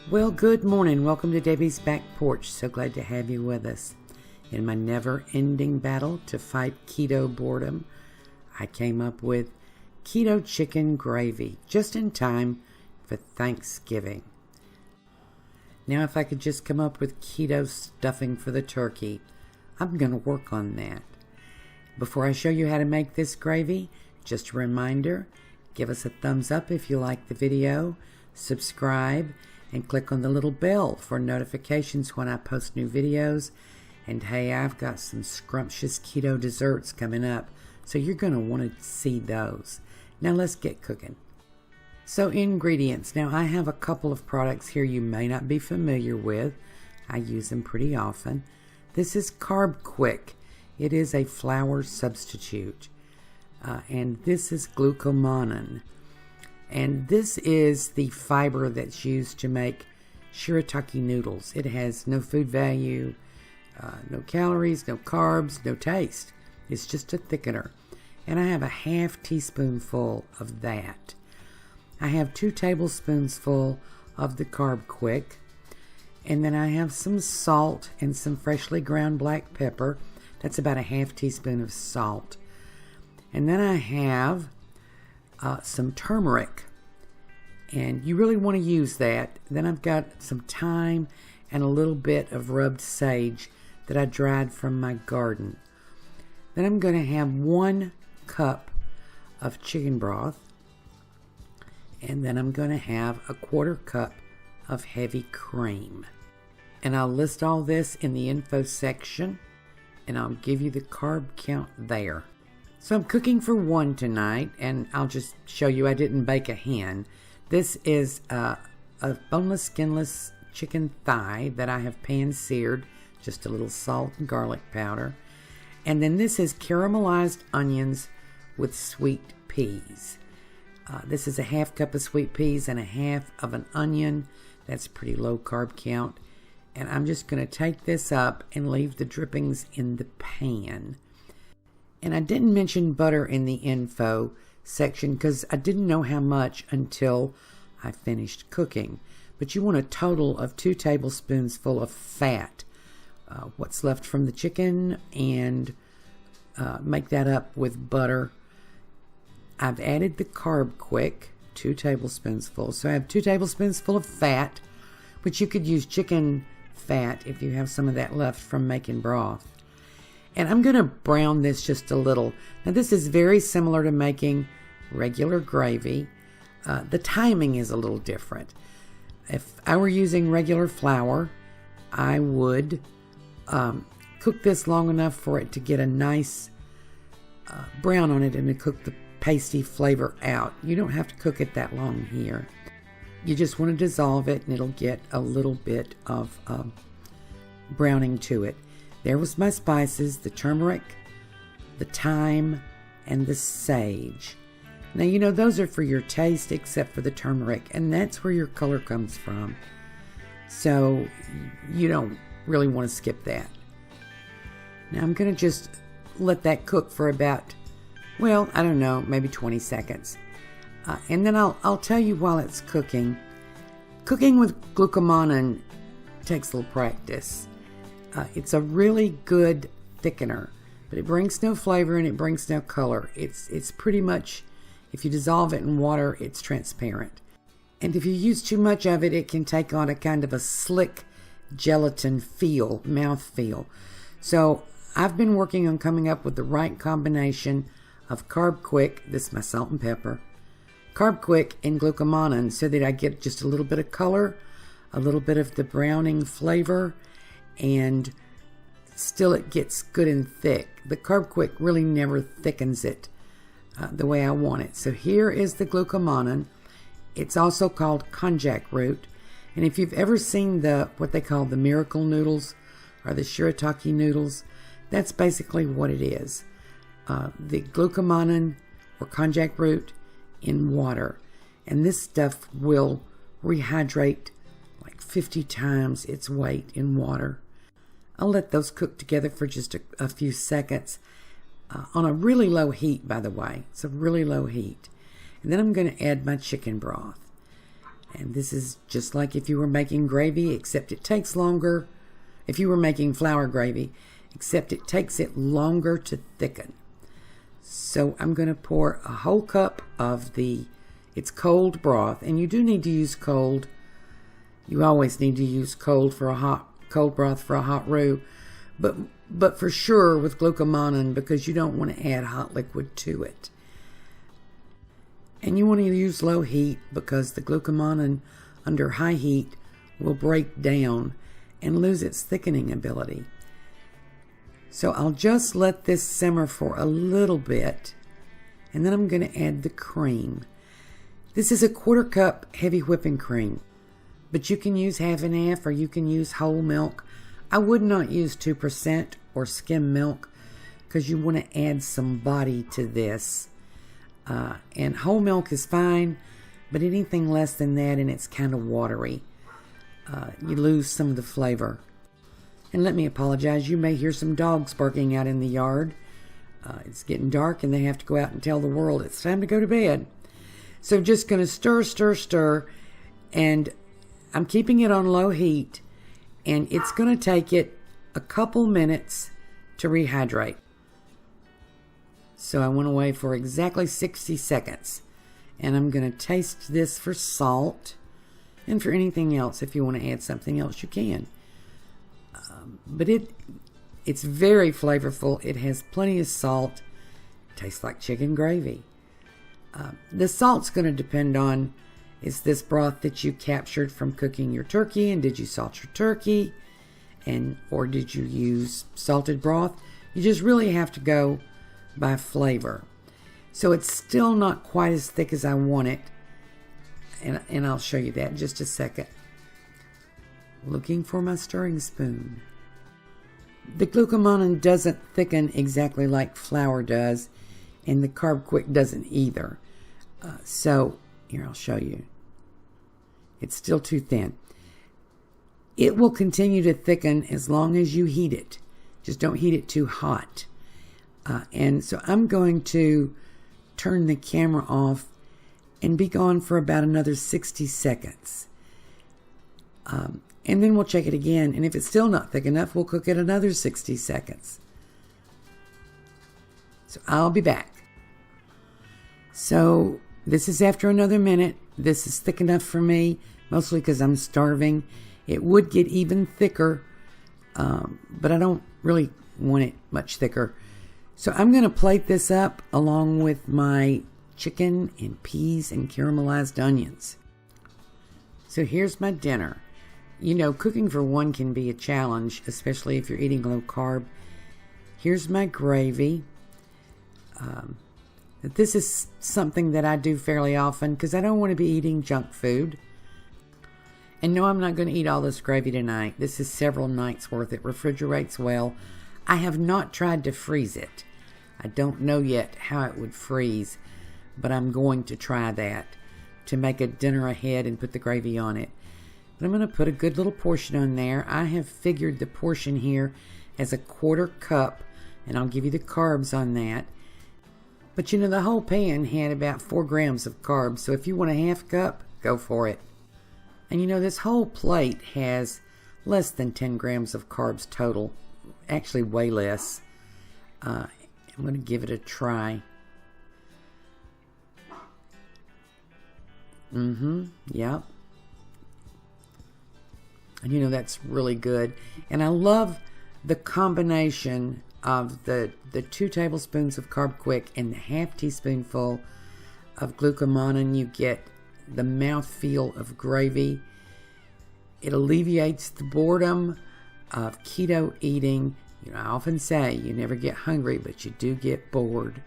Well, good morning. Welcome to Debbie's Back Porch. So glad to have you with us. In my never-ending battle to fight keto boredom, I came up with keto chicken gravy just in time for Thanksgiving. Now, if I could just come up with keto stuffing for the turkey, I'm going to work on that. Before I show you how to make this gravy, just a reminder, give us a thumbs up if you like the video, subscribe, and click on the little bell for notifications when I post new videos. And hey, I've got some scrumptious keto desserts coming up, so you're going to want to see those. Now let's get cooking. So ingredients. Now I have a couple of products here you may not be familiar with. I use them pretty often. This is CarbQuick. It is a flour substitute. And this is Glucomannen. And this is the fiber that's used to make shirataki noodles. It has no food value, no calories, no carbs, no taste. It's just a thickener. And I have a half teaspoonful of that. I have 2 tablespoons full of the CarbQuick. And then I have some salt and some freshly ground black pepper. That's about a half teaspoon of salt. And then I have some turmeric, and you really want to use that. Then I've got some thyme and a little bit of rubbed sage that I dried from my garden. Then I'm going to have 1 cup of chicken broth, and then I'm going to have a 1/4 cup of heavy cream. And I'll list all this in the info section, and I'll give you the carb count there. So I'm cooking for 1 tonight, and I'll just show you I didn't bake a hen. This is a boneless, skinless chicken thigh that I have pan-seared, just a little salt and garlic powder. And then this is caramelized onions with sweet peas. This is a 1/2 cup of sweet peas and a 1/2 of an onion. That's pretty low carb count. And I'm just going to take this up and leave the drippings in the pan. And I didn't mention butter in the info section because I didn't know how much until I finished cooking. But you want a total of 2 tablespoons full of fat, what's left from the chicken, and make that up with butter. I've added the CarbQuick, 2 tablespoons full. So I have 2 tablespoons full of fat, which you could use chicken fat if you have some of that left from making broth. And I'm going to brown this just a little. Now this is very similar to making regular gravy. The timing is a little different. If I were using regular flour, I would cook this long enough for it to get a nice brown on it and to cook the pasty flavor out. You don't have to cook it that long here. You just want to dissolve it and it'll get a little bit of browning to it. There was my spices, the turmeric, the thyme, and the sage. Now, you know, those are for your taste except for the turmeric, and that's where your color comes from. So you don't really want to skip that. Now I'm going to just let that cook for about, well, I don't know, maybe 20 seconds. And then I'll tell you while it's cooking. Cooking with Glucomannen takes a little practice. It's a really good thickener, but it brings no flavor and it brings no color. It's pretty much, if you dissolve it in water, it's transparent. And if you use too much of it, it can take on a kind of a slick gelatin feel, mouth feel. So I've been working on coming up with the right combination of CarbQuick, this is my salt and pepper, CarbQuick and Glucomannen, so that I get just a little bit of color, a little bit of the browning flavor, and still it gets good and thick. The CarbQuick really never thickens it the way I want it. So here is the Glucomannen. It's also called Koac Root. And if you've ever seen what they call the miracle noodles or the shirataki noodles, that's basically what it is. The Glucomannen or Koac Root in water. And this stuff will rehydrate like 50 times its weight in water. I'll let those cook together for just a few seconds on a really low heat, by the way. It's a really low heat. And then I'm going to add my chicken broth. And this is just like if you were making gravy, except it takes longer. If you were making flour gravy, except it takes it longer to thicken. So I'm going to pour a whole cup of it's cold broth, and you do need to use cold. You always need to use cold broth for a hot roux, but for sure with glucomannen, because you don't want to add hot liquid to it. And you want to use low heat because the glucomannen under high heat will break down and lose its thickening ability. So I'll just let this simmer for a little bit, and then I'm going to add the cream. This is a 1/4 cup heavy whipping cream, but you can use half and half, or you can use whole milk. I would not use 2% or skim milk because you want to add some body to this. And whole milk is fine, but anything less than that and it's kind of watery, you lose some of the flavor. And let me apologize, you may hear some dogs barking out in the yard. It's getting dark and they have to go out and tell the world it's time to go to bed. So just going to stir, and I'm keeping it on low heat, and it's going to take it a couple minutes to rehydrate. So I went away for exactly 60 seconds, and I'm going to taste this for salt, and for anything else. If you want to add something else, you can. But it's very flavorful. It has plenty of salt. Tastes like chicken gravy. The salt's going to depend on, is this broth that you captured from cooking your turkey, and did you salt your turkey, or did you use salted broth? You just really have to go by flavor. So it's still not quite as thick as I want it, and I'll show you that in just a second. Looking for my stirring spoon. The glucomannen doesn't thicken exactly like flour does, and the CarbQuick doesn't either. So here, I'll show you. It's still too thin. It will continue to thicken as long as you heat it. Just don't heat it too hot. And so I'm going to turn the camera off and be gone for about another 60 seconds. And then we'll check it again. And if it's still not thick enough, we'll cook it another 60 seconds. So I'll be back. So this is after another minute. This is thick enough for me, mostly because I'm starving. It would get even thicker, but I don't really want it much thicker. So I'm going to plate this up along with my chicken and peas and caramelized onions. So here's my dinner. You know, cooking for one can be a challenge, especially if you're eating low carb. Here's my gravy. This is something that I do fairly often because I don't want to be eating junk food. And no, I'm not going to eat all this gravy tonight. This is several nights worth. It refrigerates well. I have not tried to freeze it. I don't know yet how it would freeze, but I'm going to try that to make a dinner ahead and put the gravy on it. But I'm going to put a good little portion on there. I have figured the portion here as a 1/4 cup, and I'll give you the carbs on that. But you know, the whole pan had about 4 grams of carbs, so if you want a 1/2 cup, go for it. And you know, this whole plate has less than 10 grams of carbs total, actually way less. I'm going to give it a try. Yep. And you know, that's really good. And I love the combination of the 2 tablespoons of CarbQuick and the 1/2 teaspoonful of glucomannen. You get the mouthfeel of gravy. It alleviates the boredom of keto eating. You know, I often say you never get hungry, but you do get bored.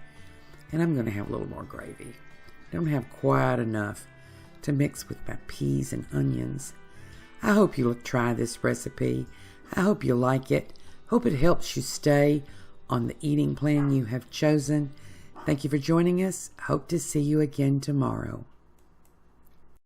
And I'm going to have a little more gravy. I don't have quite enough to mix with my peas and onions. I hope you'll try this recipe. I hope you like it. Hope it helps you stay on the eating plan you have chosen. Thank you for joining us. Hope to see you again tomorrow.